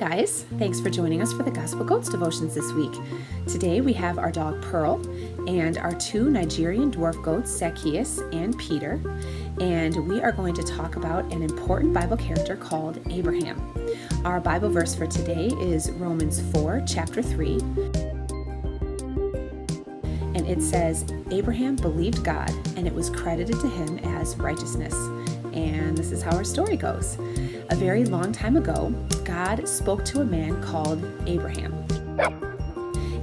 guys, thanks for joining us for the Gospel Goats devotions this week. Today we have our dog Pearl and our two Nigerian dwarf goats Zacchaeus and Peter, and we are going to talk about an important Bible character called Abraham. Our Bible verse for today is Romans 4, chapter 3, and it says, Abraham believed God, and it was credited to him as righteousness. And this is how our story goes. A very long time ago, God spoke to a man called Abraham.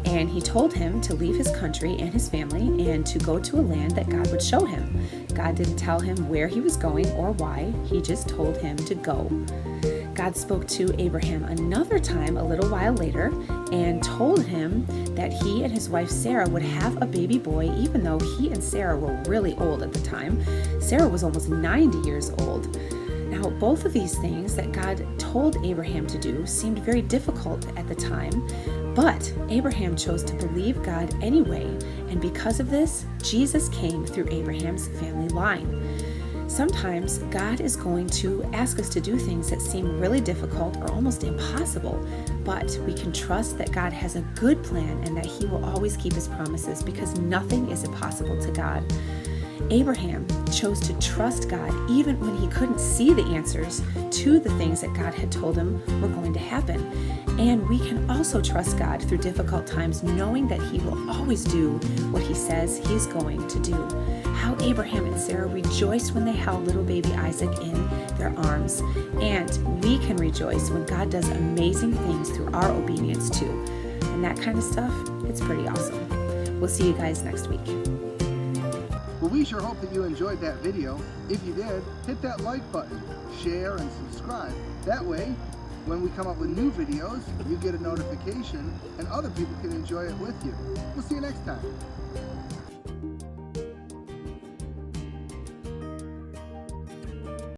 And he told him to leave his country and his family and to go to a land that God would show him. God didn't tell him where he was going or why, he just told him to go. God spoke to Abraham another time a little while later and told him that he and his wife Sarah would have a baby boy, even though he and Sarah were really old at the time. Sarah was almost 90 years old. Now, both of these things that God told Abraham to do seemed very difficult at the time, but Abraham chose to believe God anyway, and because of this, Jesus came through Abraham's family line. Sometimes God is going to ask us to do things that seem really difficult or almost impossible, but we can trust that God has a good plan and that He will always keep His promises because nothing is impossible to God. Abraham chose to trust God even when he couldn't see the answers to the things that God had told him were going to happen. And we can also trust God through difficult times, knowing that He will always do what He says He's going to do. How Abraham and Sarah rejoiced when they held little baby Isaac in their arms. And we can rejoice when God does amazing things through our obedience too. And that kind of stuff, it's pretty awesome. We'll see you guys next week. Well, we sure hope that you enjoyed that video. If you did, hit that like button, share, and subscribe. That way, when we come up with new videos, you get a notification and other people can enjoy it with you. We'll see you next time.